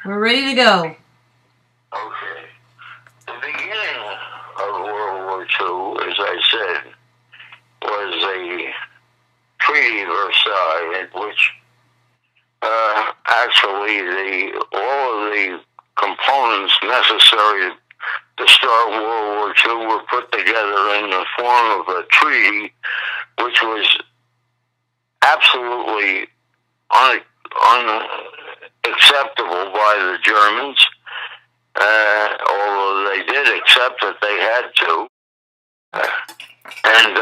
We're ready to go. Okay. The beginning of World War II, as I said, was a Treaty of Versailles, in which actually all of the components necessary to start World War II were put together in the form of a treaty, which was absolutely unacceptable by the Germans, although they did accept that they had to. And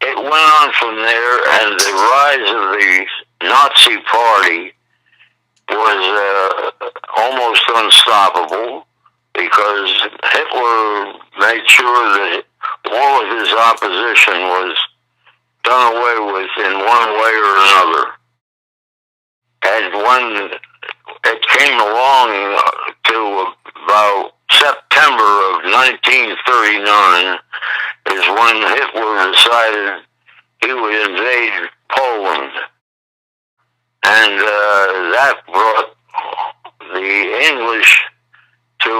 it went on from there, and the rise of the Nazi Party was almost unstoppable, because Hitler made sure that all of his opposition was done away with in one way or another. And when it came along to about September of 1939 is when Hitler decided he would invade Poland. And that brought the English to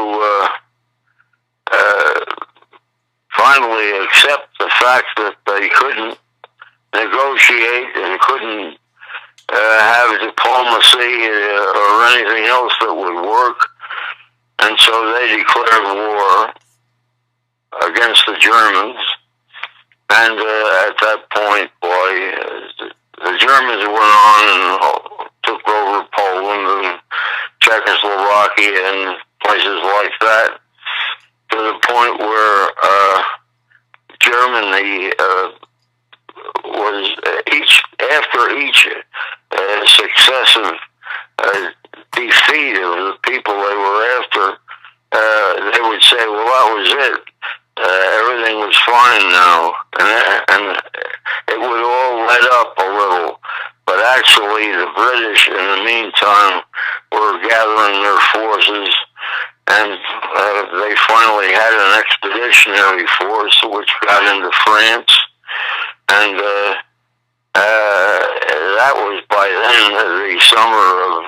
finally accept the fact that they couldn't negotiate and couldn't have diplomacy or anything else that would work. And so they declared war against the Germans. And at that point, the Germans went on and took over Poland and Czechoslovakia and places like that, to the point where Germany was after each successive defeat of the people they were after, they would say, well, that was it. Everything was fine now. And it would all let up a little. But actually, the British, in the meantime, were gathering their forces, and they finally had an expeditionary force which got into France. And that was by then the summer of,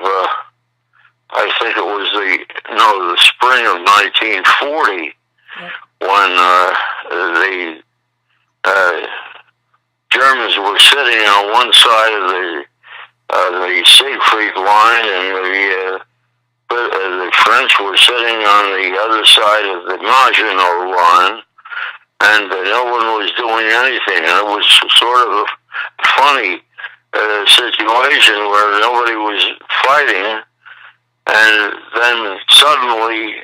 I think it was the spring of 1940, when the Germans were sitting on one side of the Siegfried line, and the French were sitting on the other side of the Maginot line, and no one was doing anything. And it was sort of a funny situation where nobody was fighting, and then suddenly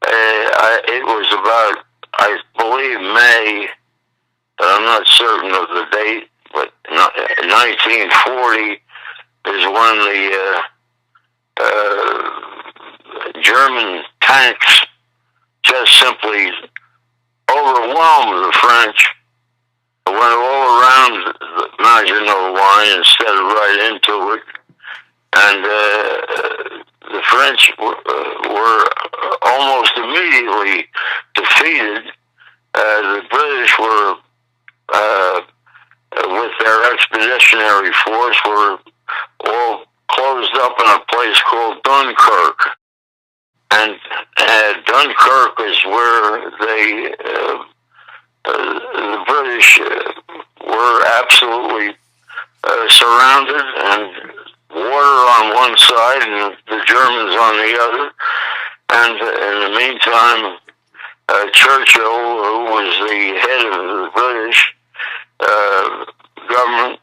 it was about, I believe, May, but I'm not certain of the date, but 1940 is when the German tanks just simply overwhelmed the French, went all around the Maginot line instead of right into it, and the French were almost immediately defeated. The British were, with their expeditionary force, were all closed up in a place called Dunkirk. And Dunkirk is where the British were absolutely surrounded, and water on one side and the Germans on the other. And in the meantime, Churchill, who was the head of the British government,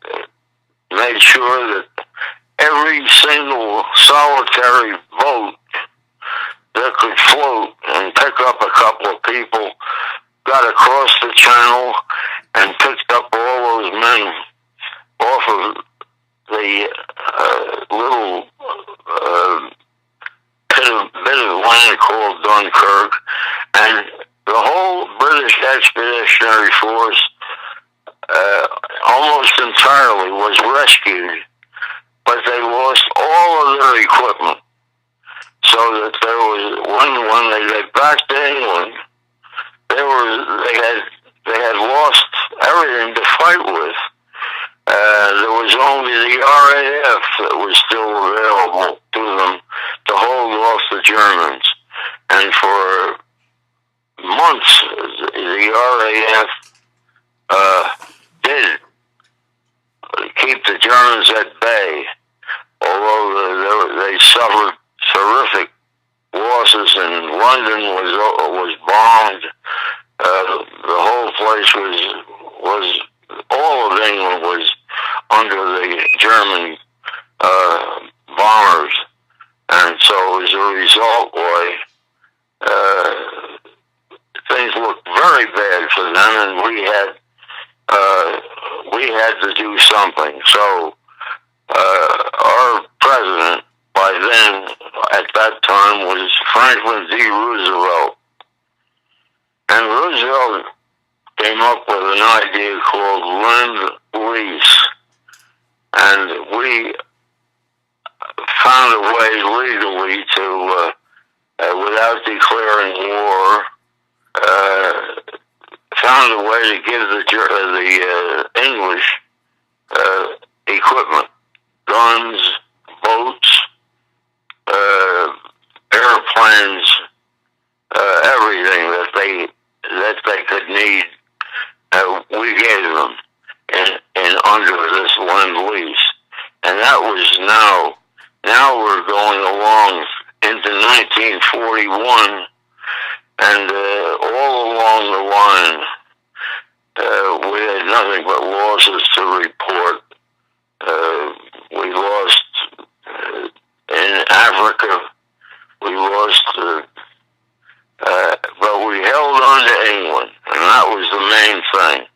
made sure that every single solitary boat that could float and pick up a couple of people got across the channel and picked up all those men off of the little bit of land called Dunkirk, and the whole British expeditionary force almost entirely was rescued, but they lost all of their equipment. So that there was when they got back to England, they had lost everything to fight with. There was only the RAF that was still available to them to hold off the Germans. And for months, the RAF did keep the Germans at bay, although they suffered terrific losses. And London was bombed. The whole place was all of England was under the German bombers, and so as a result, things looked very bad for them, and we had to do something. So our president by then, at that time, was Franklin D. Roosevelt, and Roosevelt came up with an idea called Lend-Lease, and we found a way legally to, without declaring war, found a way to give the English equipment, guns, boats, airplanes, everything that they could need. We gave them in under this Lend-Lease, and that was now we're going along into 1941, and all along the line we had nothing but losses to report. We lost in Africa, we lost, but we held on to England, and that was the main thing.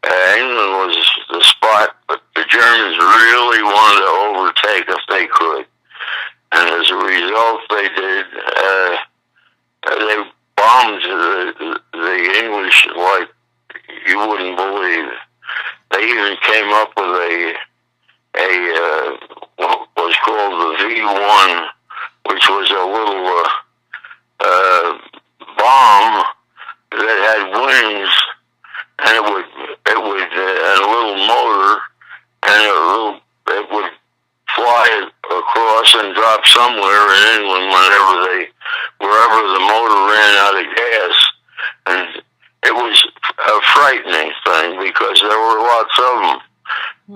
England was the spot, but the Germans really wanted to overtake if they could. And as a result, they did. They bombed the English like you wouldn't believe. They even came up with what was called the V1, which was a little bomb that had wings, and it would and a little motor, and it would fly across and drop somewhere in England wherever the motor ran out of gas. And it was a frightening thing because there were lots of them.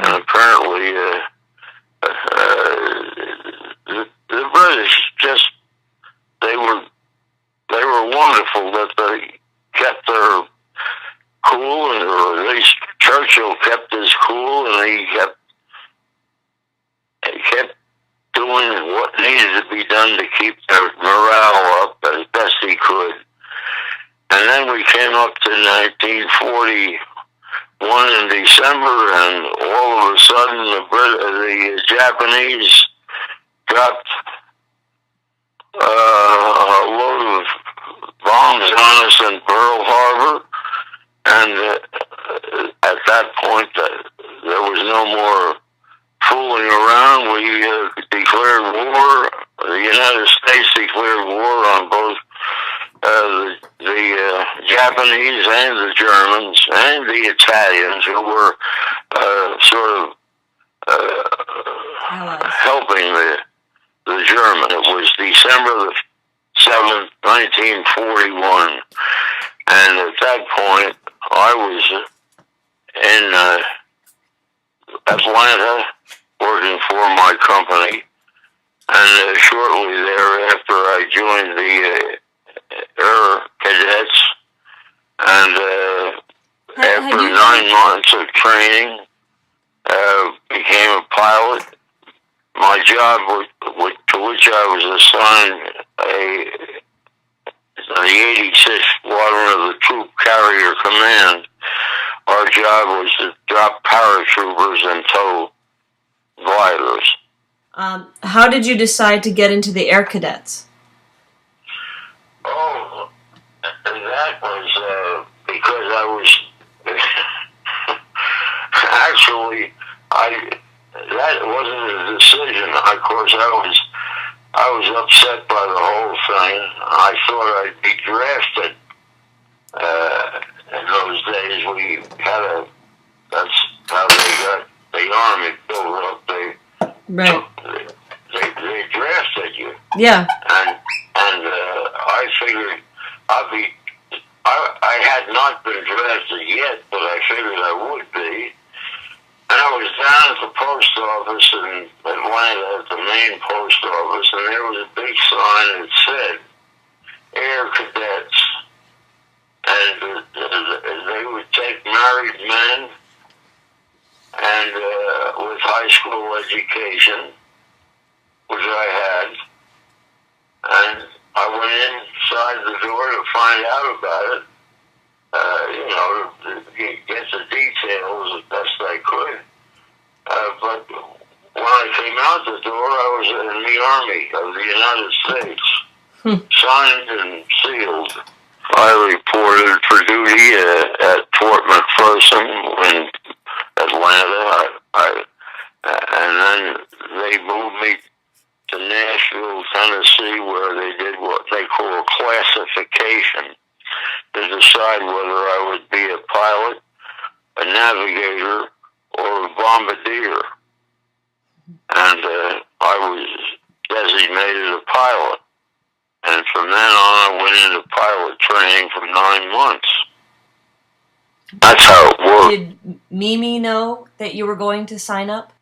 And apparently the British they were wonderful that they kept their cool, or at least Churchill kept his cool, and he kept doing what needed to be done to keep their morale up as best he could. And then we came up to 1941 in December, and all of a sudden the Japanese dropped a load of bombs on us in Pearl Harbor, and at that point there was no more fooling around. We declared war. The United States declared war on both the Japanese and the Germans and the Italians, who were sort of helping the German. It was December the 7th, 1941, and at that point I was in Atlanta working for my company, and shortly thereafter I joined the Air Cadets, and after 9 months of training, became a pilot. My job, to which I was assigned the 86th Squadron of the Troop Carrier Command. Our job was to drop paratroopers and tow gliders. How did you decide to get into the Air Cadets? Oh, that was because I was actually that wasn't a decision. Of course, I was upset by the whole thing. I thought I'd be drafted. In those days, that's how they got the Army built up. They drafted Yeah. And I figured I had not been drafted yet, but I figured I would be. And I was down at the post office in Atlanta, at the main post office, and there was a big sign that said Air Cadets. And they would take married men and with high school education, which I had, and I went inside the door to find out about it, to get the details as best I could. But when I came out the door, I was in the Army of the United States, signed and sealed. I reported for duty at Fort McPherson in Atlanta, and then they moved me to Nashville, Tennessee, where they did what they call classification to decide whether I would be a pilot, a navigator, or a bombardier. And I was designated a pilot. And from then on, I went into pilot training for 9 months. That's how it worked. Did Mimi know that you were going to sign up?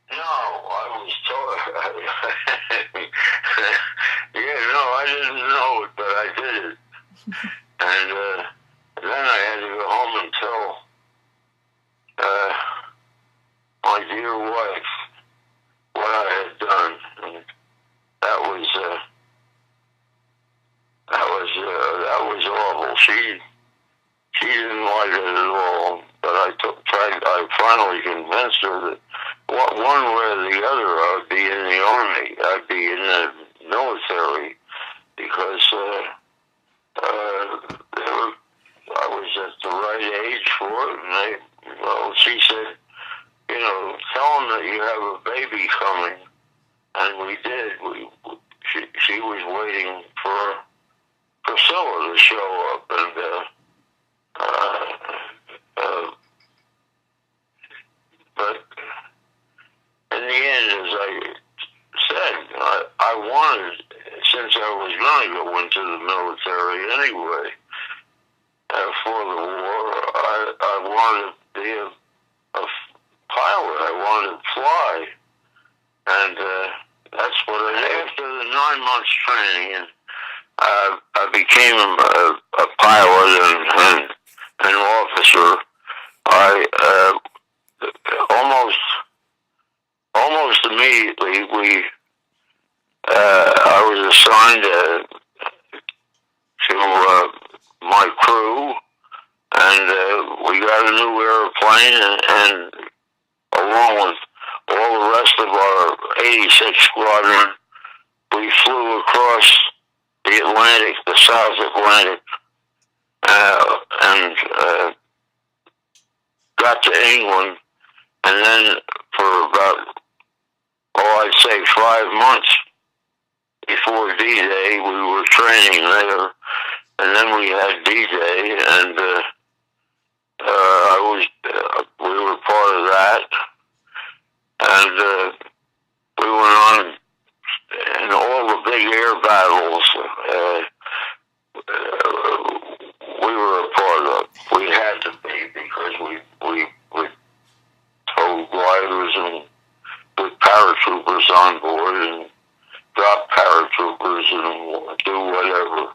No, I was told. I didn't know it, but I did it. And then I had to go home and tell my dear wife what I had done. And that was awful. She didn't like it at all. But I finally convinced her that one way or the other I would be in the Army. I'd be in the military because I was at the right age for it. And she said, tell them that you have a baby coming. And we did. She was waiting for Priscilla to show up, and but in the end, as I said, I wanted, since I was going to go into the military anyway, for the war, I wanted to be a pilot. I wanted to fly, and that's what I did. After the 9 months training, I became a pilot and an officer. I almost immediately I was assigned to my crew, and we got a new airplane, and along with all the rest of our 86 squadron, we flew across the Atlantic, the South Atlantic, and got to England, and then for about, I'd say 5 months before D-Day, we were training there, and then we had D-Day, and we were part of that, and we went on in all the big air battles. We were a part of. We had to be, because we towed gliders and put paratroopers on board and drop paratroopers and do whatever.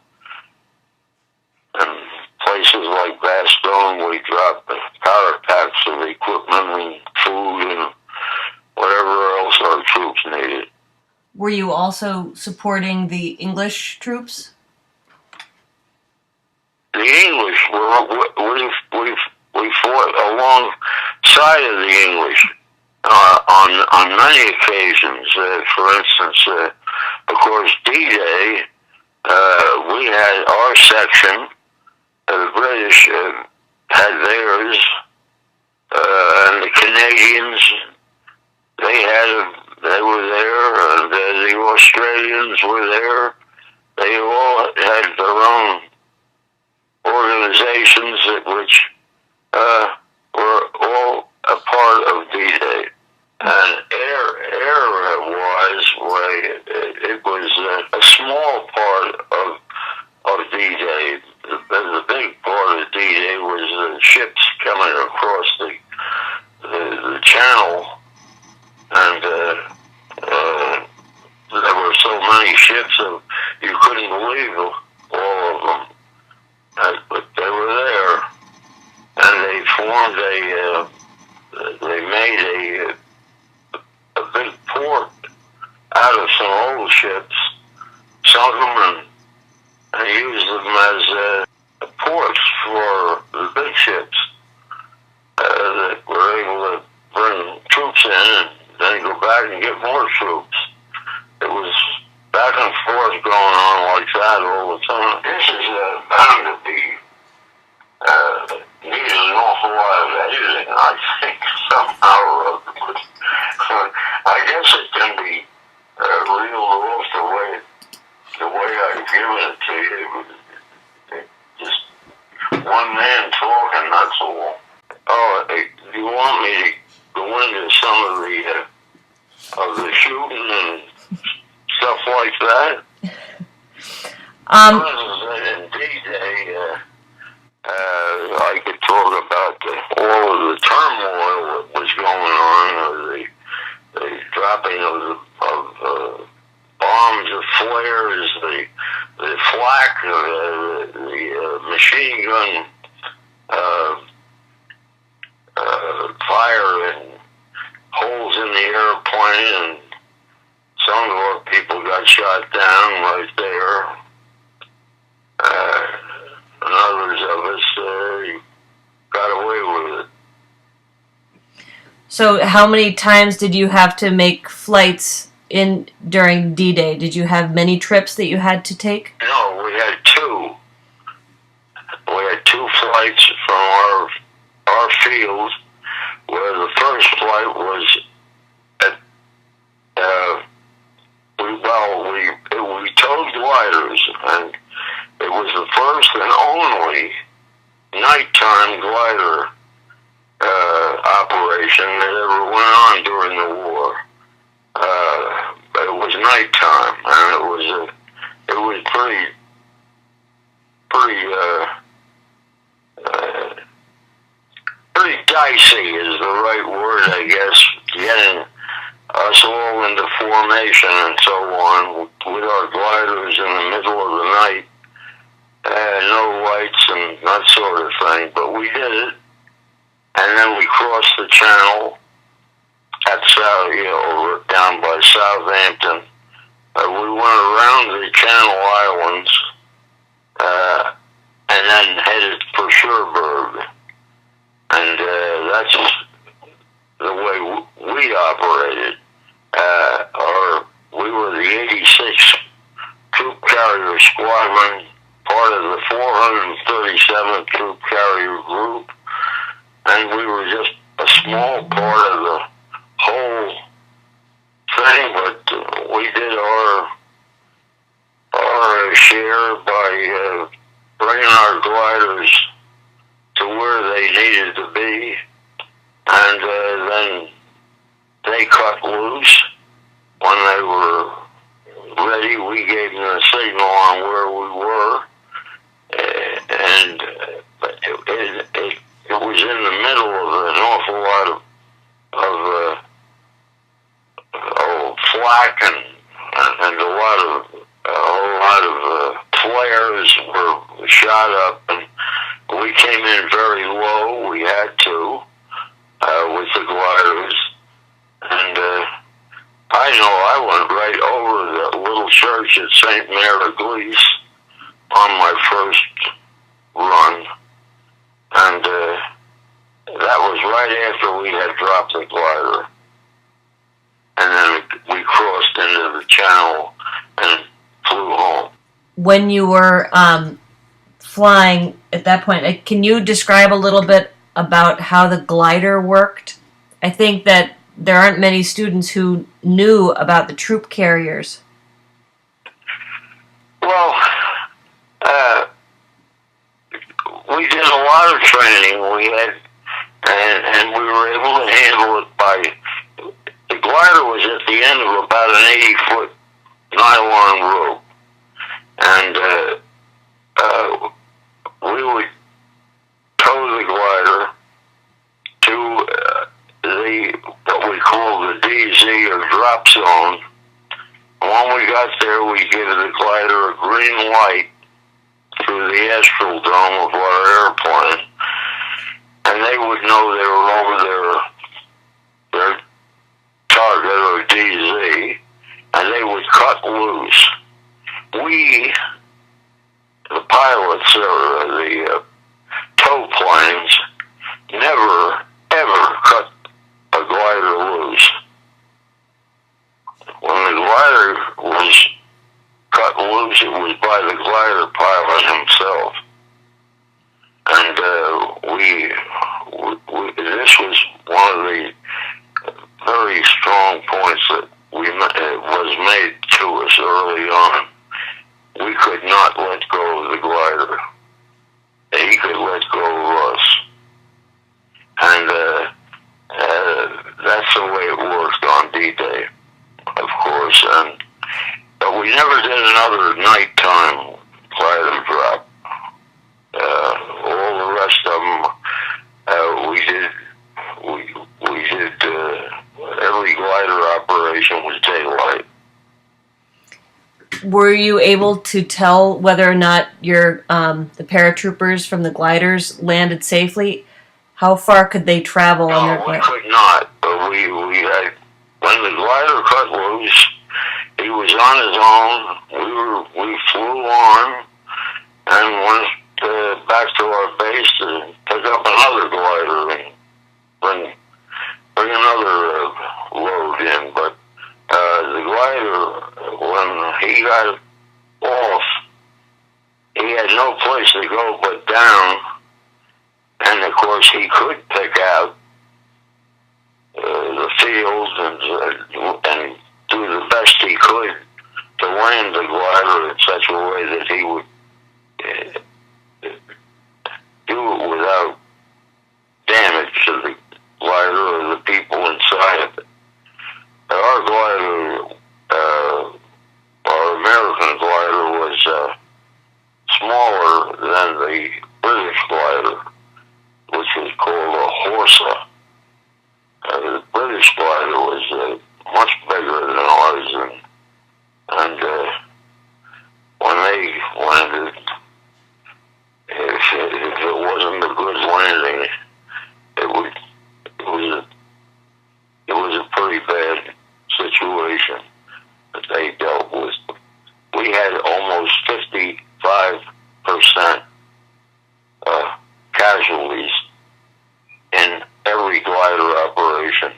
And places like Bastogne, we dropped power packs of equipment and food and whatever else our troops needed. Were you also supporting the English troops? The English we fought alongside of the English on many occasions. For instance, of course, D-Day, we had our section. The British had theirs, and the Canadians they were there, and the Australians were there. They all had their own organizations which were all a part of D-Day. And air-wise, it was a small part of D-Day. The big part of D-Day was the ships coming across the channel, and there were so many ships that you couldn't believe all of them. But they were there, and they formed they made a big port out of some old ships, sunk them and used them as ports for the big ships that were able to bring troops in and then go back and get more troops. It was back and forth going on like that all the time. This is bound to be needed an awful lot of editing, I think, somehow or other. But I guess it can be reeled off the way I've given it to you. Just one man talking, that's all. Oh, you want me to go into some of the shooting and stuff like that? In D-Day, I could talk about all of the turmoil that was going on, the dropping of bombs, the flares, the flak, the machine gun fire and holes in the airplane, and some of our people got shot down right there. And others of us got away with it. So how many times did you have to make flights during D-Day? Did you have many trips that you had to take? No, we had two. We had two flights from our field, where the first flight was at we towed gliders, and it was the first and only nighttime glider operation that ever went on during the war. But it was nighttime, and it was pretty dicey is the right word, I guess, getting us all into formation and so on with our gliders in the middle of the night. No lights and that sort of thing, but we did it. And then we crossed the channel at down by Southampton. We went around the Channel Islands and then headed for Cherbourg. And that's the way we operated. We were the 86th Troop Carrier Squadron, part of the 437th Troop Carrier Group, and we were just a small part of the whole thing, but we did our share by bringing our gliders to where they needed to be, and then they cut loose. When they were ready, we gave them a signal on where we were, and it was in the middle of an awful lot of flak and a whole lot of flares were shot up, and we came in very low. We had to with the gliders, and I know I went right over the little church at St. Mary Glees on my first run, and that was right after we had dropped the glider, and then we crossed into the channel and flew home. When you were flying at that point, can you describe a little bit about how the glider worked? I think that there aren't many students who knew about the troop carriers. Well, we did a lot of training. We had, and we were able to handle it by 80-foot nylon rope, and we would tow the glider to what we call the DZ, or drop zone. When we got there, we give the glider a green light through the astral dome of our airplane, and they would know they were over their target, or DZ, and they would cut loose. We, the pilots, or the tow planes, never, ever cut a glider loose. When the glider was cut loose, it was by the glider pilot himself. And this was one of the very strong points that was made to us early on. We could not let go of the glider. He could let go of us. And that's the way it worked on D-Day, of course. But we never did another nighttime glider drop. All the rest of them, we did. Every glider operation was daylight. Were you able to tell whether or not your the paratroopers from the gliders landed safely? How far could they travel on their glider? No, we could not. But we had, when the glider cut loose, he was on his own. We flew on and went back to our base to pick up another glider and bring another load in. But the glider, when he got off, he had no place to go but down. And of course, he could pick out the fields and do the best he could to land the glider in such a way that he would do it without damage to the glider or the people inside of it. Our glider, our American glider, was smaller than the British glider, which was called a Horsa. The British glider was much bigger than ours, and when they landed, if it wasn't a good landing, it was a pretty bad situation that they dealt with. We had almost 55% casualties in every glider operation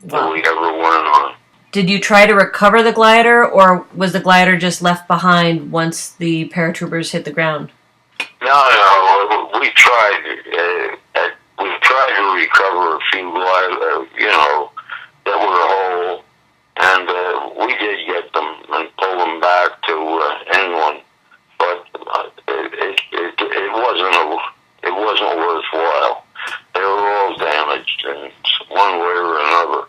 that we ever went on. Did you try to recover the glider, or was the glider just left behind once the paratroopers hit the ground? No, we tried. We tried to recover a few gliders, that were whole, and we did get them and pull them back to England. But it wasn't worthwhile. They were all damaged in one way or another,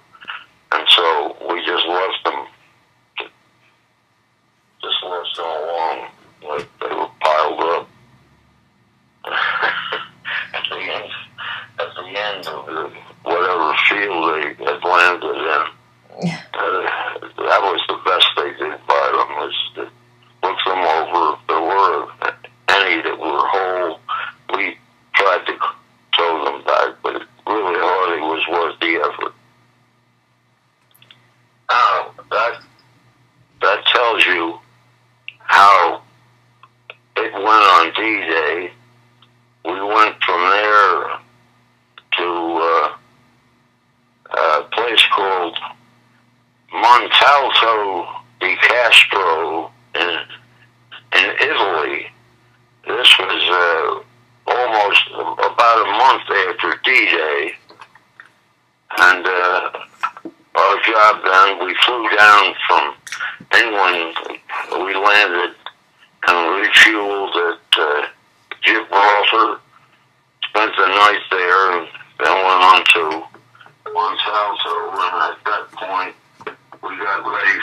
and so we just left them along like they were piled up. At the end of whatever field they had landed in, that was the best they did by them, was to look them over. If there were any that were whole, we tried to tow them back, but it really hardly was worth the effort. Now, that tells you how it went on D-Day. We went from there to a place called Montalto di Castro in Italy. This was almost about a month after D-Day, and our job then, we flew down from England. We landed and refueled at Gibraltar, spent the night there, and then went on to Montalto. And at that point, we got ready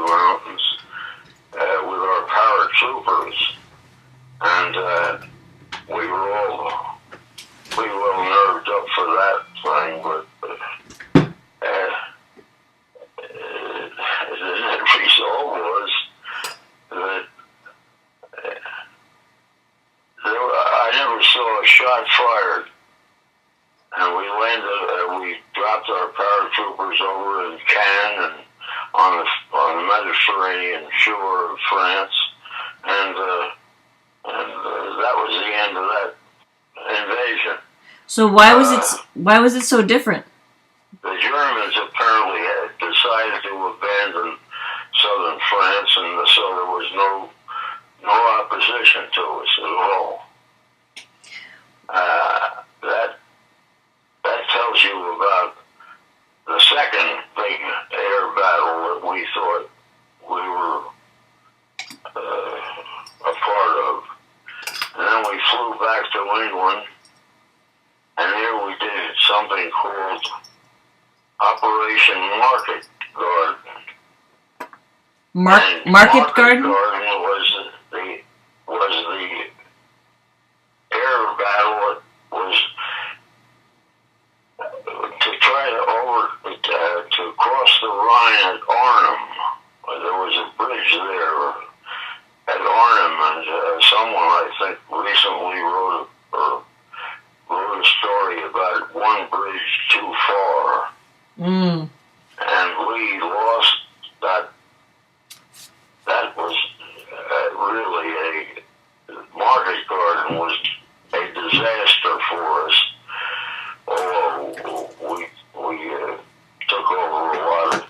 the mountains with our paratroopers, and we were all pretty well nerved up for that thing, but the net result was that I never saw a shot fired, and we landed. We dropped our paratroopers over in Cannes and on the Mediterranean shore of France, and that was the end of that invasion. So why was it so different? The Germans apparently had decided to abandon southern France, and so there was no opposition to us at all. That tells you about the second big air battle that we thought we were a part of. And then we flew back to England, and there we did something called Operation Market Garden. Market Garden? Was the air battle that was to try to cross the Rhine at Arnhem. There was a bridge there at Arnhem, and someone I think recently wrote a story about one bridge too far. And we lost that. That was really Market Garden was a disaster for us. Although we took over a lot of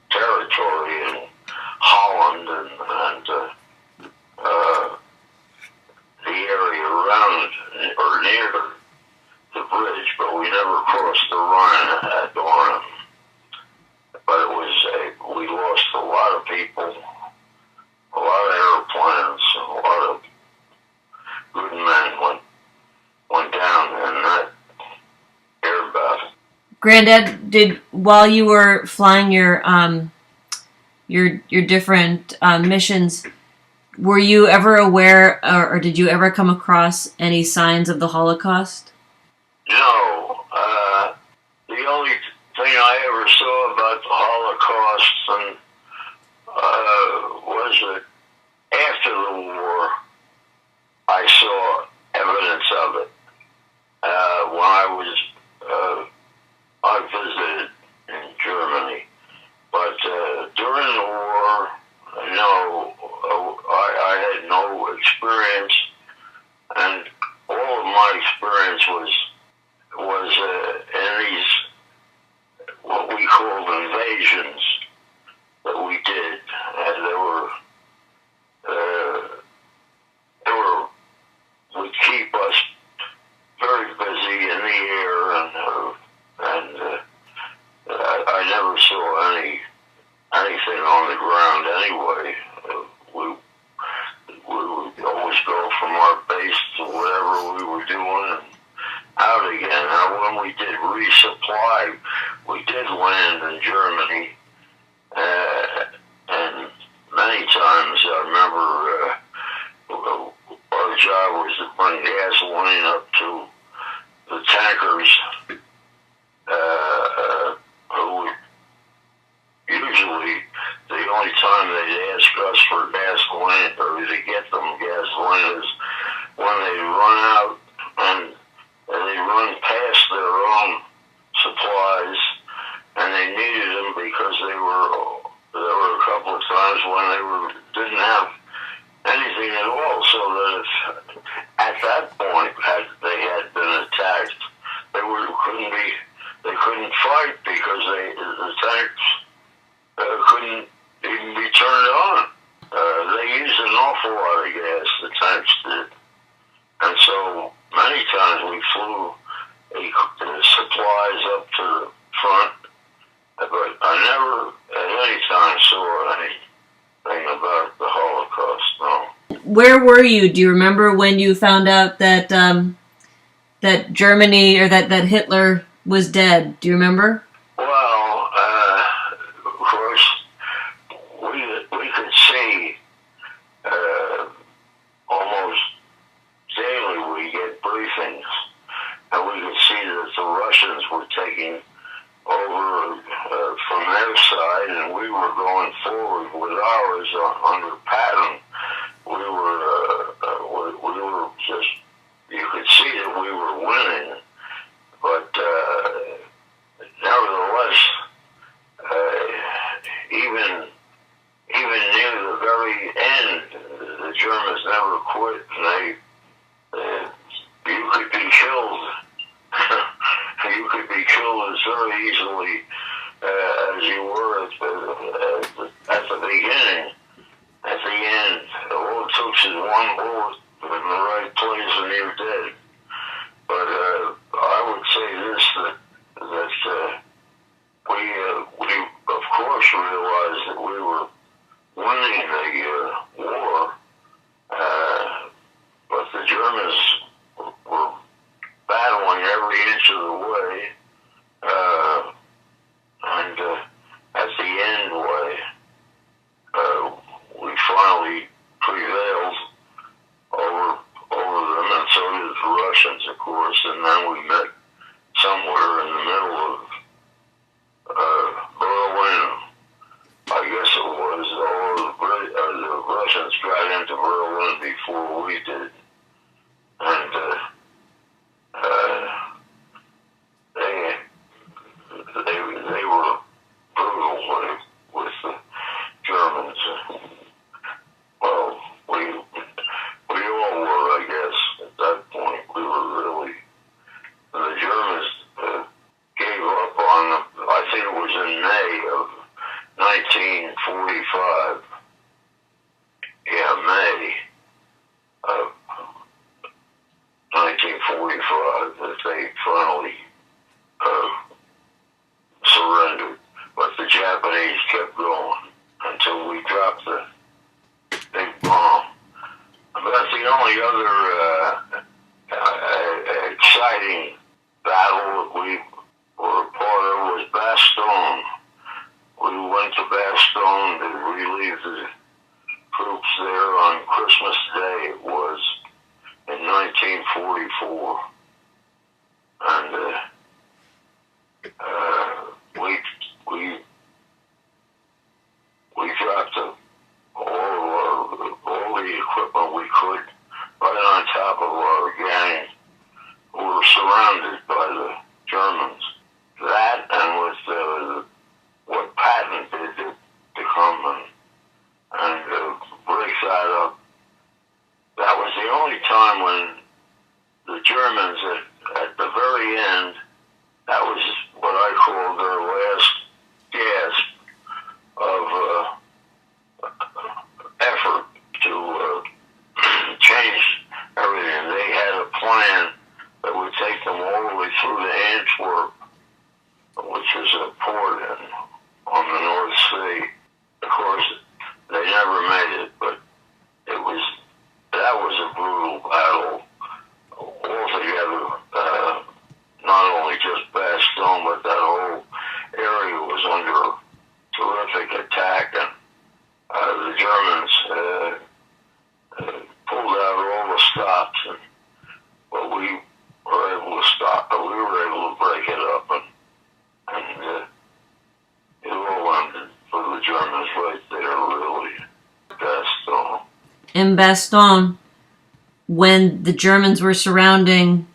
territory in Holland and the area around or near the bridge, but we never crossed the Rhine at Arnhem. But we lost a lot of people, a lot of airplanes, a lot of good men went down in that air battle. Granddad, while you were flying your different missions, were you ever aware, or did you ever come across any signs of the Holocaust? No. The only thing I ever saw about the Holocaust was that after the war, I saw evidence of it. When I visited in Germany, but during the war, no, I had no experience, and all of my experience was in these what we called invasions that we did, and would keep us very busy in the air, and I never saw anything on the ground anyway. We would always go from our base to whatever we were doing and out again. Now, when we did resupply, we did land in Germany, and many times I remember our job was to bring gasoline up to the tankers, who would usually, the only time they'd ask us for gasoline or to get them gasoline is when they run out and they run past their own supplies, and they needed them because there were a couple of times when didn't have anything at all, so that if at that point they had been attacked, they couldn't fight because the tanks couldn't even be turned on. They used an awful lot of gas, the tanks did, and so many times we flew the supplies up to the front, but I never at any time saw anything about the Holocaust, no. Where were you? Do you remember when you found out that that Germany or that Hitler was dead? Do you remember? Well, of course, we were going forward with ours under Patton, we were just, you could see that we were winning, but nevertheless, even near the very end, the Germans never quit, and you could be killed. You could be killed as very easily as you were at the beginning. At the end, all it took is one bullet in the right place and you're dead. But I would say this, that we of course realized that we were winning the war, but the Germans were battling every inch of the way, and at the end, we finally prevailed over them, and so did the Russians, of course. And then we met somewhere in the middle of Berlin, I guess it was. The Russians got into Berlin before we did, and they were brutal with the Germans. Well, we all were, I guess. At that point, we were really. The Germans gave up on them. I think it was in May of 1945. Yeah, May of 1945 that they finally surrendered. But the Japanese kept going until we dropped the big bomb. But that's the only other exciting battle that we were a part of was Bastogne. We went to Bastogne to relieve the troops there on Christmas Day. It was in 1944, and we dropped all the equipment we could right on top of our gang, who were surrounded by the Germans. That, and with what Patton did to come and break that up. That was the only time when the Germans, at the very end, that was what I call their last gasp of effort to change everything. They had a plan that would take them all the way through to Antwerp, which is a port on the North Sea. Of course, they never made it, but that was a brutal battle altogether. Not only just Bastogne, but that whole area was under terrific attack, and the Germans pulled out all the stops, but we were able to stop. We were able to break it up, and it all ended for the Germans right there, really. Bastogne. In Bastogne, when the Germans were surrounding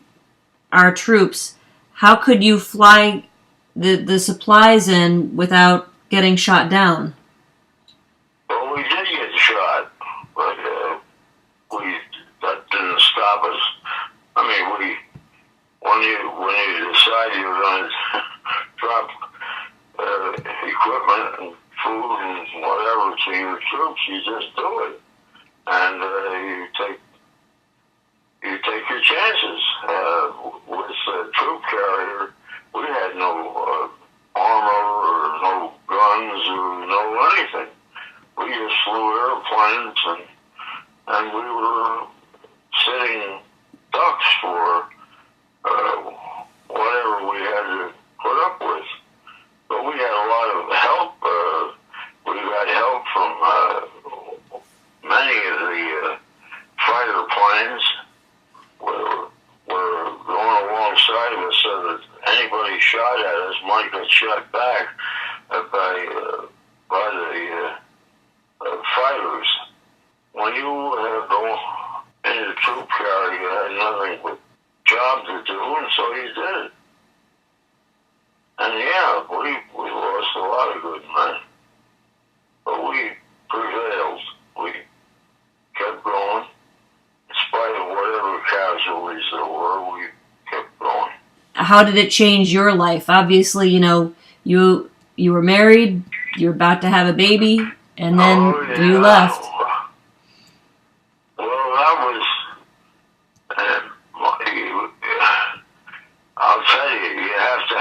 our troops, how could you fly the supplies in without getting shot down? Well, we did get shot, but that didn't stop us. I mean, when you decide you're going to drop equipment and food and whatever to your troops, you just do it, and you take your chances. With a troop carrier, we had no armor or no guns or no anything. We just flew airplanes, and we were sitting ducks for whatever we had to put up with. But we had a lot of help. We got help from many of the fighter planes were going alongside of us, so that anybody shot at us might get shot back by how did it change your life? Obviously, you were married, you were about to have a baby, and then you left. Well, that was. I'll tell you, you have to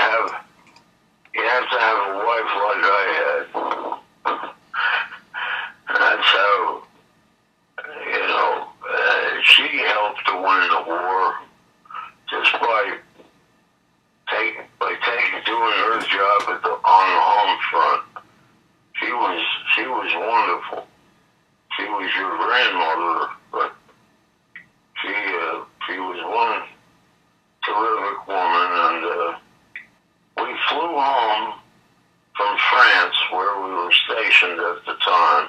have a wife like I had. That's how, she helped to win the war just by doing her job on the home front. She was wonderful. She was your grandmother, but she was one terrific woman, and we flew home from France, where we were stationed at the time,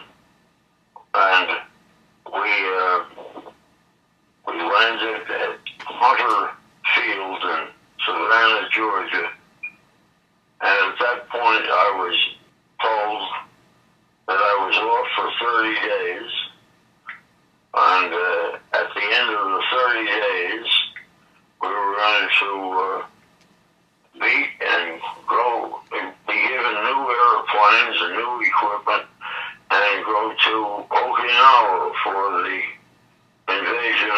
and we landed at Hunter Field in Savannah, Georgia, and at that point I was told that I was off for 30 days, and at the end of the 30 days, we were going to meet and be given new airplanes and new equipment, and go to Okinawa for the invasion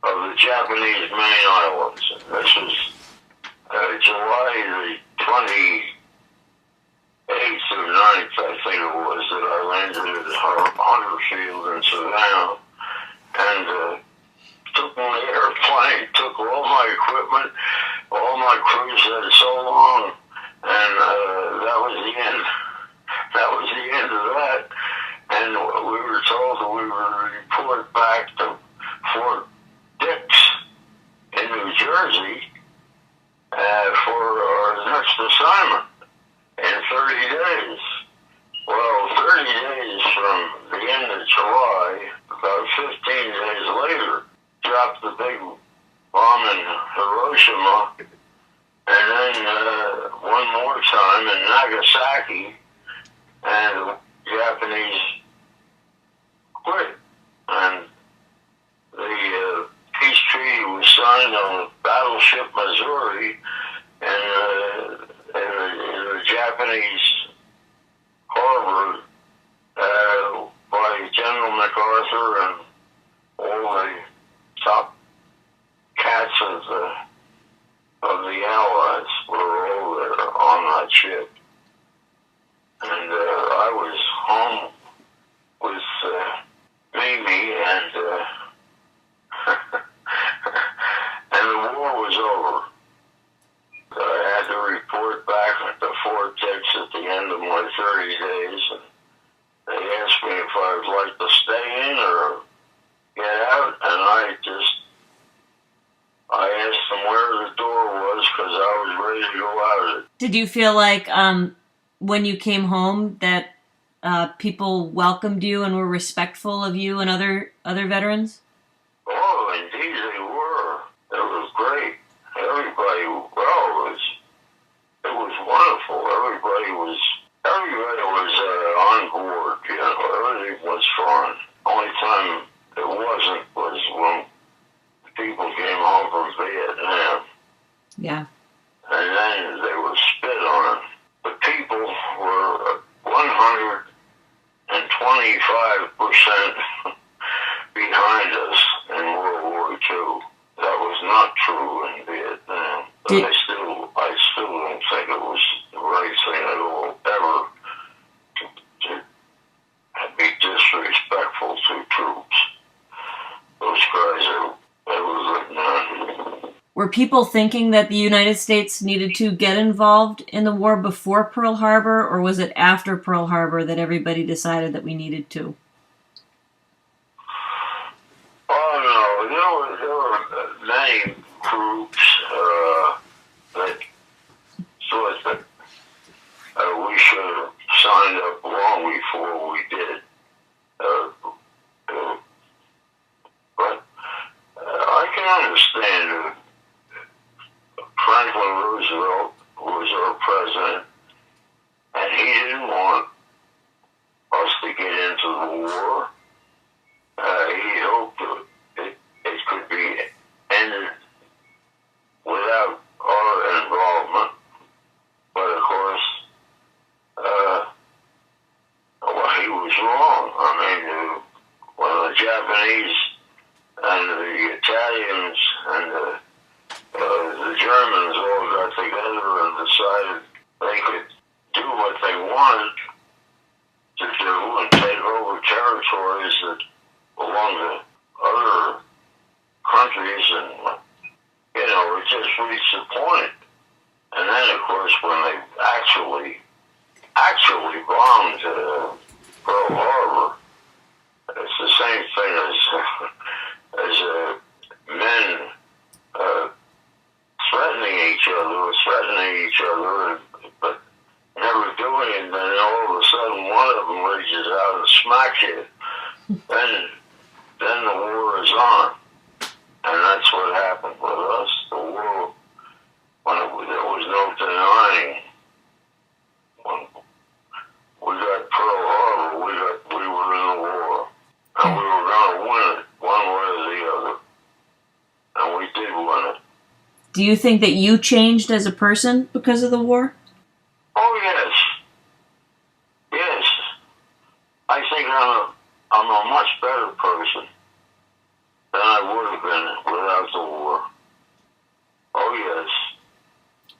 of the Japanese main islands. This was July the 28th or 9th, I think it was, that I landed at Hunter Field in Savannah, and took my airplane, took all my equipment, all my crews had so long, and that was the end. That was the end of that, and we were told that we were to report back to Fort Dix in New Jersey for our next assignment in 30 days. Well, 30 days from the end of July, about 15 days later, dropped the big bomb in Hiroshima, and then one more time in Nagasaki, and the Japanese quit, and the peace treaty was signed on the battleship Missouri in the Japanese harbor by General MacArthur and all the top cats of the Allies were all there on that ship. And I was home with Mimi, and and the war was over. I had to report back at the Fort Dix at the end of my 30 days, and they asked me if I would like to stay in or get out, and I asked them where the door was, because I was ready to go out. Did you feel like when you came home that people welcomed you and were respectful of you and other veterans? Oh, indeed they were. It was great. Everybody, it was wonderful. Everybody was on board. Everything was fun. Only time it wasn't was when people came home from Vietnam. Yeah. And then they were spit on. The people were 125% behind us in World War II. That was not true in Vietnam. But I still don't think it was the right thing at all, ever, to be disrespectful to troops. Those guys they were written on. Were people thinking that the United States needed to get involved in the war before Pearl Harbor, or was it after Pearl Harbor that everybody decided that we needed to? Oh, no. There were many groups that thought that we should have signed up long before we did. But I can understand Franklin Roosevelt was our president, and he didn't want us to get into the war. He hoped that it could be ended without he was wrong. I mean, when the Japanese and the Italians and the Germans all got together and decided they could do what they wanted to do and take over territories that belong to other countries, and it just reached a point. And then, of course, when they actually bombed Pearl Harbor, it's the same thing as men threatening each other, but never doing it. And then all of a sudden, one of them reaches out and smacks you. Then the war is on, and that's what happened with us. The war, there was no denying. When we got Pearl Harbor, we were in the war, and we were going to win it one way or the other, and we did win it. Do you think that you changed as a person because of the war? Oh yes, yes. I think I'm a much better person than I would have been without the war. Oh yes.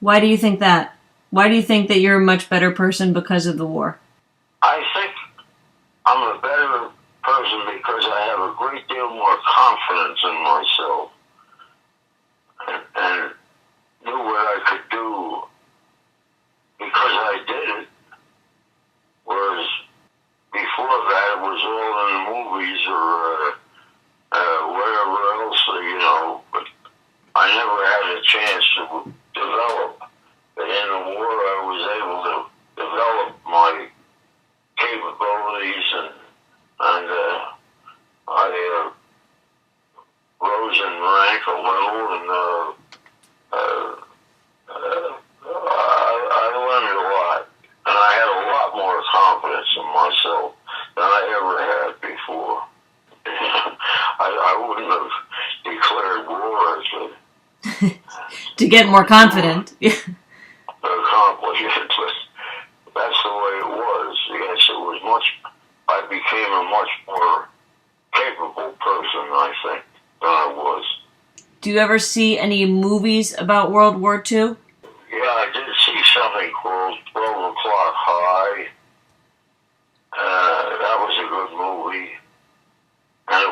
Why do you think that? Why do you think that you're a much better person because of the war? I think I'm a better person because I have a great deal more confidence in myself and knew what I could do because I did it, whereas before that it was all in the movies or whatever else, but I never had a chance to develop. But in the war I was able to develop my capabilities, and I rose in rank a little, and I learned a lot, and I had a lot more confidence in myself than I ever had before. I wouldn't have declared war to get more confident. to accomplish it, but that's the way it was. Yes, it was I became a much more capable person, I think, than I was. Do you ever see any movies about World War II? Yeah, I did see something called 12 O'Clock High. That was a good movie, and it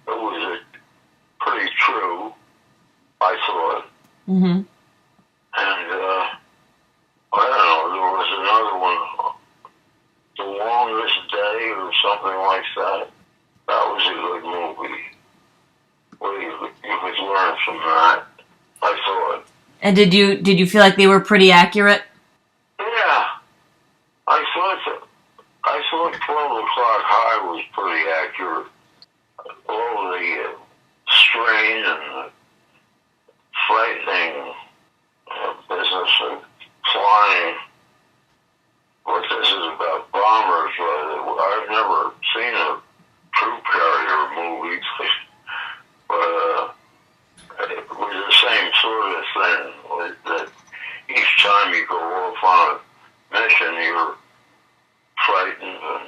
was pretty true, I thought. Mm-hmm. And I don't know, there was another one, The Longest Day or something like that. That was a good movie. Well, you could learn from that, I thought. And did you feel like they were pretty accurate? Yeah, I thought 12 O'Clock High was pretty accurate. All the strain and the frightening business of flying. What this is about bombers. I've never seen a troop carrier movie, but it was the same sort of thing. That each time you go off on a mission, you're frightened, and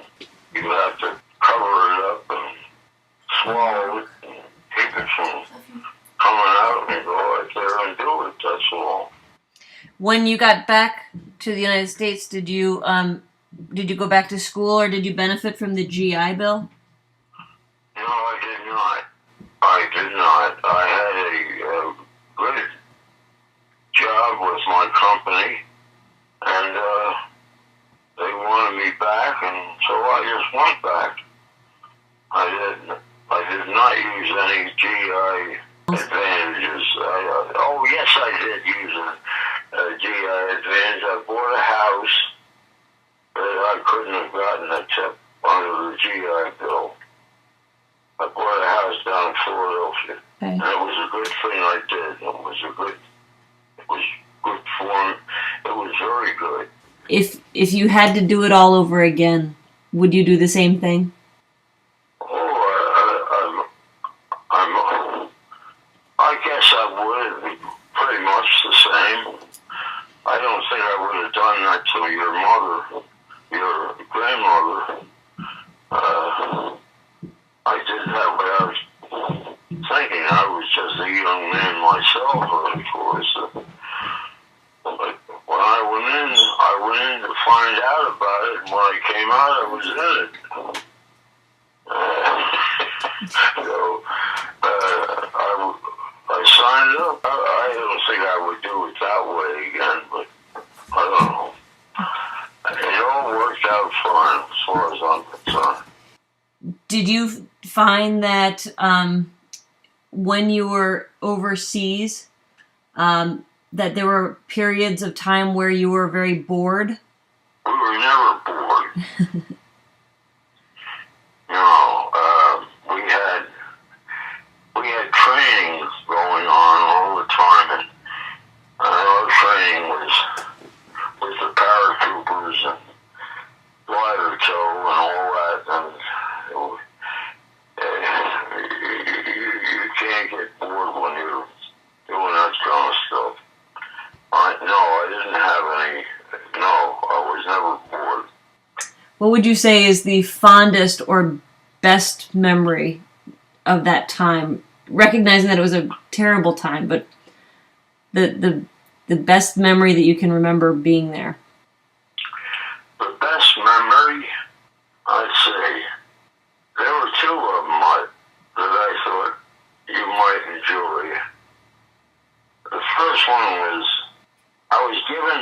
you have to cover it up and swallow it and keep it from coming out, and go out there and do it. That's all. When you got back to the United States, did you go back to school, or did you benefit from the GI Bill? No, I did not. I had a good job with my company, and they wanted me back, and so I just went back. I did not use any GI advantages. Yes, I did use a GI advantage. I bought a house that I couldn't have gotten except under the GI Bill. I bought a house down in Philadelphia, Okay. and it was a good thing I did. It was good form. It was very good. If you had to do it all over again, would you do the same thing? I guess I would. It'd be pretty much the same. I don't think I would have done that to your mother, your when I came out, I was in it. So I signed up. I don't think I would do it that way again, but I don't know. It all worked out fine as far as I'm concerned. Did you find that when you were overseas, that there were periods of time where you were very bored? We were never bored. We had training going on all the time, and our training was with the paratroopers and glider tow and all that, and you can't get bored when you're doing that kind of stuff. I didn't have any. No, I was never bored. What would you say is the fondest or best memory of that time? Recognizing that it was a terrible time, but the best memory that you can remember being there. The best memory, I'd say, there were two of them that I thought you might enjoy. The first one was, I was given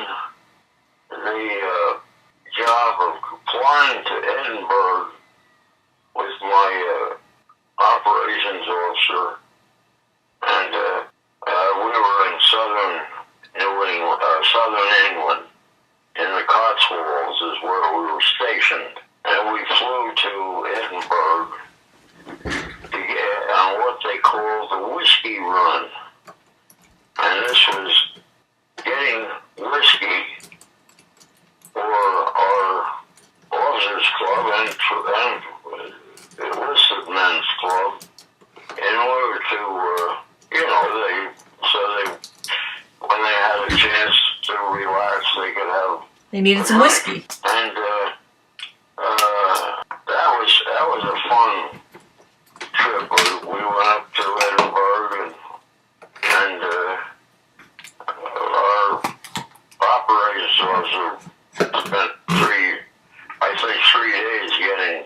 the job of flying to Edinburgh with my operations officer, and we were in southern England, in the Cotswolds is where we were stationed, and we flew to Edinburgh to get on what they call the whiskey run, and this was getting whiskey for our officers club and enlisted men's club in order to, when they had a chance to relax, they could have. They needed some whiskey. And that was a fun trip. We went up to Edinburgh, and our operations officer spent 3 days getting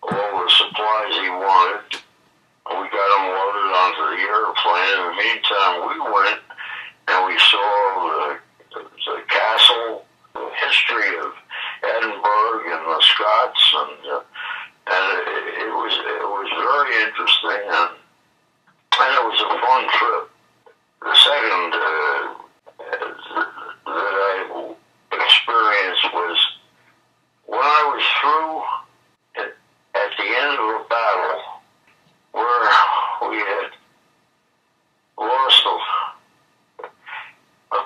all the supplies he wanted. We got them loaded onto the airplane. In the meantime, we went and we saw the castle, the history of Edinburgh and the Scots, and it was very interesting, and it was a fun trip. The second that I experienced was when I was through at the end of a battle where we had lost a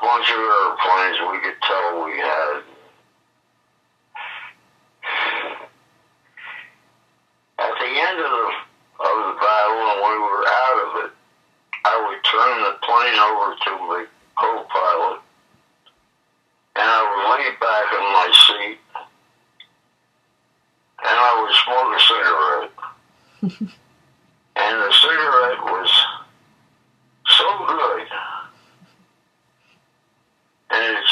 bunch of airplanes we could tell we had. At the end of the battle, and we were out of it, I would turn the plane over to the co-pilot, and I would lay back in my seat, and I would smoke a cigarette. And the cigarette was so good, and it's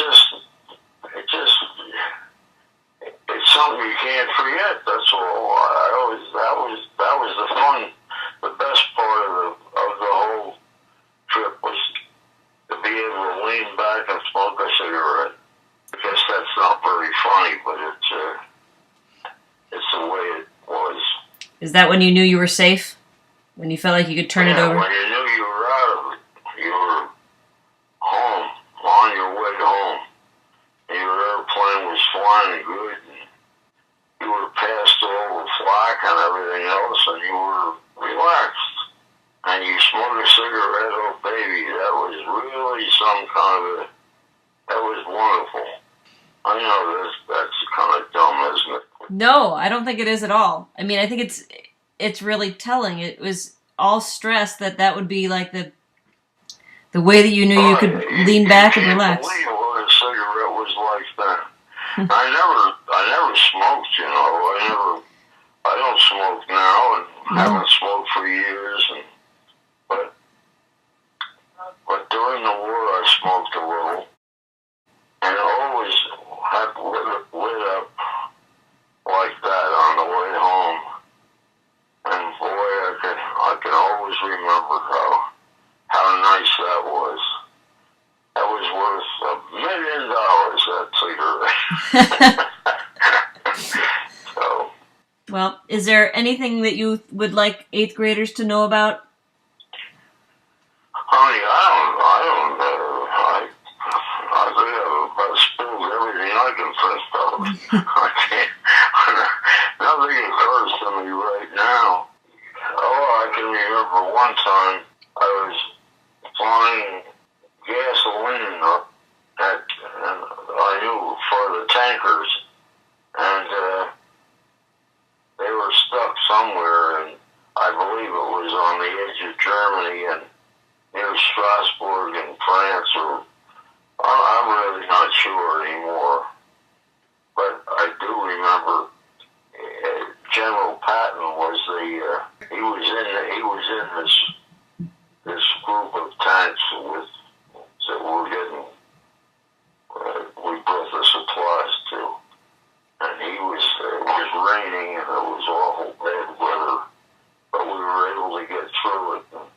something you can't forget. That's all. That was the fun. The best part of the whole trip was to be able to lean back and smoke a cigarette. I guess that's not very funny, but it's the way it was. Is that when you knew you were safe? When you felt like you could turn it over? When you knew you were out of it, you were home, on your way home. Your airplane was flying good, and you were past all the flak and everything else, and you were relaxed. And you smoked a cigarette, oh baby, that was really some kind of that was wonderful. I know that's kind of dumb, isn't it? No, I don't think it is at all. I mean, I think it's really telling. It was all stress that would be like the way that you knew you could lean back and relax. I can't believe what a cigarette was like then. I never smoked, I don't smoke now, and haven't smoked for years, but during the war I smoked a little, and always had lit up So, Well, is there anything that you would like 8th graders to know about? honey, I don't know. I think I've about spilled everything I can think of. I can't. Nothing occurs to me right now. Oh, I can remember one time I was flying gasoline up and I knew for the tankers, and they were stuck somewhere, and I believe it was on the edge of Germany and near Strasbourg in France, or I'm really not sure anymore. But I do remember General Patton was he was in this group of tanks that were getting we brought the supplies to, and it was raining and it was awful bad weather, but we were able to get through it and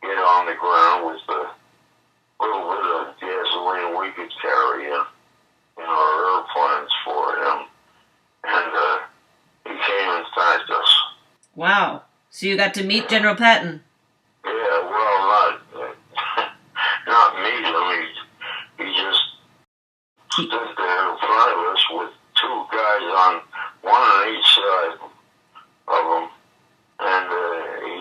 get on the ground with the little bit of gasoline we could carry in our airplanes for him, and he came and thanked us. Wow. So you got to meet General Patton. Yeah, well, not meet him. He just stood there in front of us with two guys on one on each side of him, and he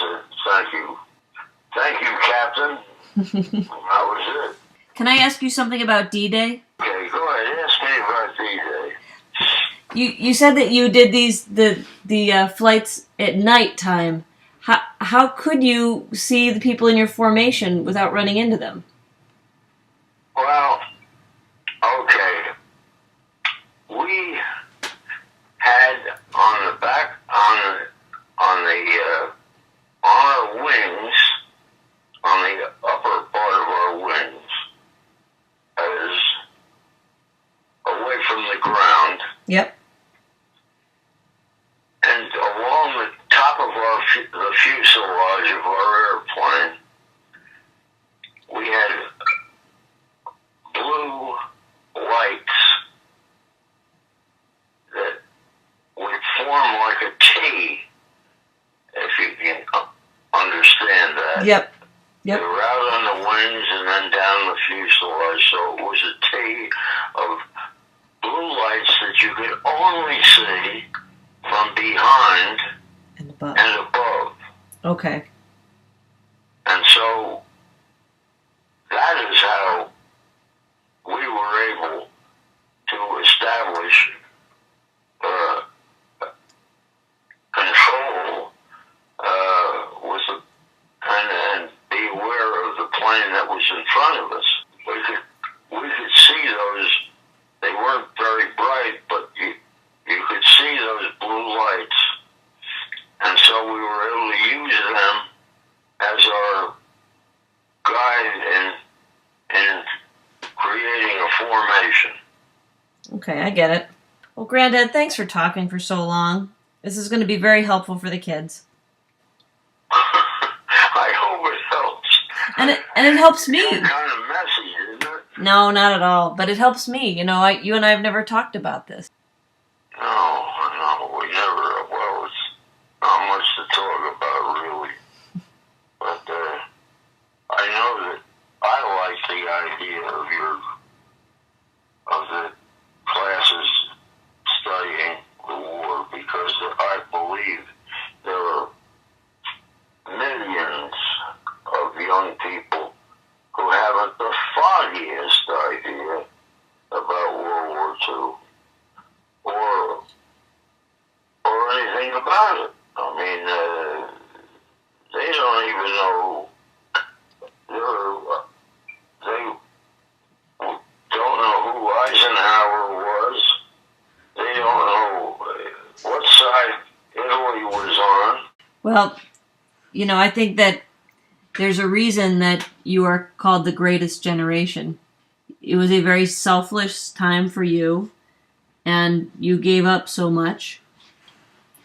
said, "Thank you, Captain." That was it. Can I ask you something about D-Day? Okay, go ahead. Ask me about D-Day. You said that you did the flights at night time. How could you see the people in your formation without running into them? Well, okay. We had on the back on our wings, on the upper part of our wings, as away from the ground. Yep. And along the top of the fuselage of our airplane, we had blue lights that would form like a T, if you can understand that. Yep. They were out on the wings and then down the fuselage, so it was a T of blue lights that you could only see from behind And above. and above. Okay. And so that is how we were able to establish control with and be aware of the plane that was in front of us. We could see those. They weren't very bright, but you could see those blue lights, and so we were able to use them as our guide in creating a formation. Okay, I get it. Well, Granddad, thanks for talking for so long. This is going to be very helpful for the kids. I hope it helps. And it helps me. It's kind of messy, isn't it? No, not at all. But it helps me. You know, you and I have never talked about this. No, we never. Well, it's not much to talk about, really. But I know that I like the idea of the classes studying the war, because I believe there are millions of young people who haven't the foggiest idea about World War II or anything about it. I mean, they don't even know. They don't know who Eisenhower was. They don't know what side Italy was on. Well, you know, I think that there's a reason that you are called the greatest generation. It was a very selfless time for you, and you gave up so much.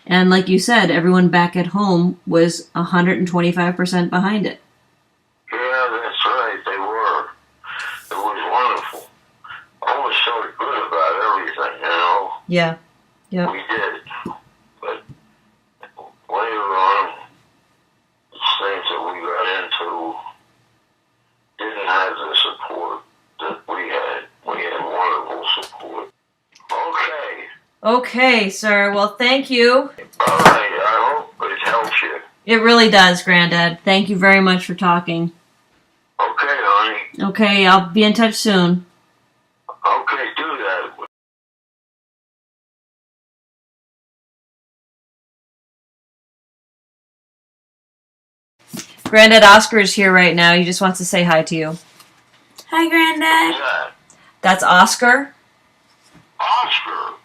And like you said, everyone back at home was 125% behind it. Yeah, that's right. They were. It was wonderful. I always felt good about Yeah. Yep. We did. But later on, things that we got into didn't have the support that we had. We had wonderful support. Okay. Okay, sir. Well, thank you. All right. I hope it helps you. It really does, Granddad. Thank you very much for talking. Okay, honey. Okay, I'll be in touch soon. Okay, do that. Granddad Oscar is here right now. He just wants to say hi to you. Hi, Granddad. Yeah. That's Oscar. Oscar.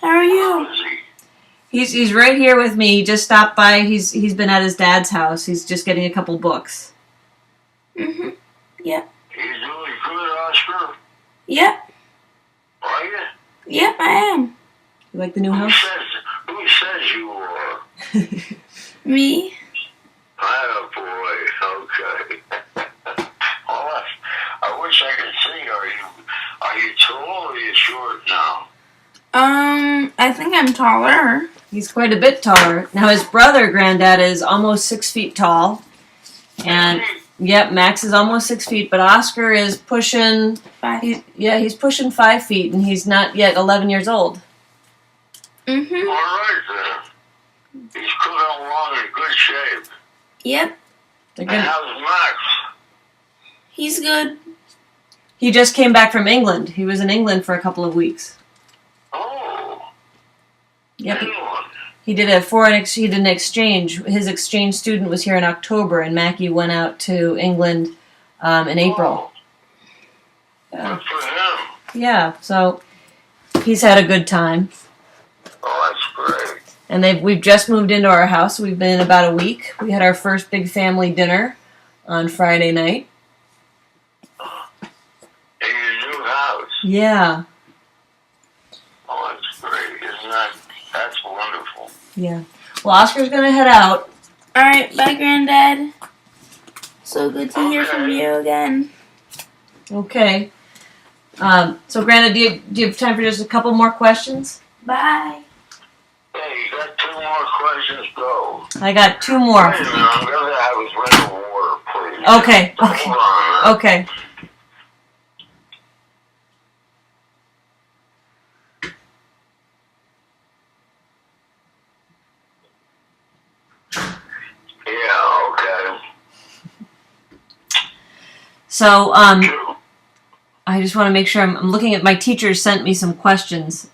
How are Where you? is he? He's right here with me. He just stopped by. He's been at his dad's house. He's just getting a couple books. Yep. He's doing good, Oscar. Yep. Are you? Yep, I am. You like the new Who house? says you are? Me? Oh, boy. Okay. Oh, I wish I could see. Are you tall or are you short now? I think I'm taller. He's quite a bit taller. Now his brother, Granddad, is almost 6 feet tall. And yep, Max is almost 6 feet, but Oscar is pushing. 5. He's pushing 5 feet, and he's not yet 11 years old. All right, then. He's coming along in good shape. Yep. They're And good. how's Max? He's good. He just came back from England. He was in England for a couple of weeks. Oh. Yep. Good one. He did an exchange. His exchange student was here in October, and Mackie went out to England in April. Good for him. Yeah, so he's had a good time. Oh, that's great. And we've just moved into our house. We've been in about a week. We had our first big family dinner on Friday night. In your new house. Yeah, Oh, that's great. That's wonderful. yeah. Well, Oscar's gonna head out. Alright, bye, Granddad. So good to hear from you again. Okay. So, Granddad, do you have time for just a couple more questions? Bye. Hey, you got 2 more questions? Go. I got 2 more. Wait a minute. I'm going to have a drink of water, please. Okay. Hold on. Okay. Yeah, okay. So, I just want to make sure I'm looking at my teacher sent me some questions.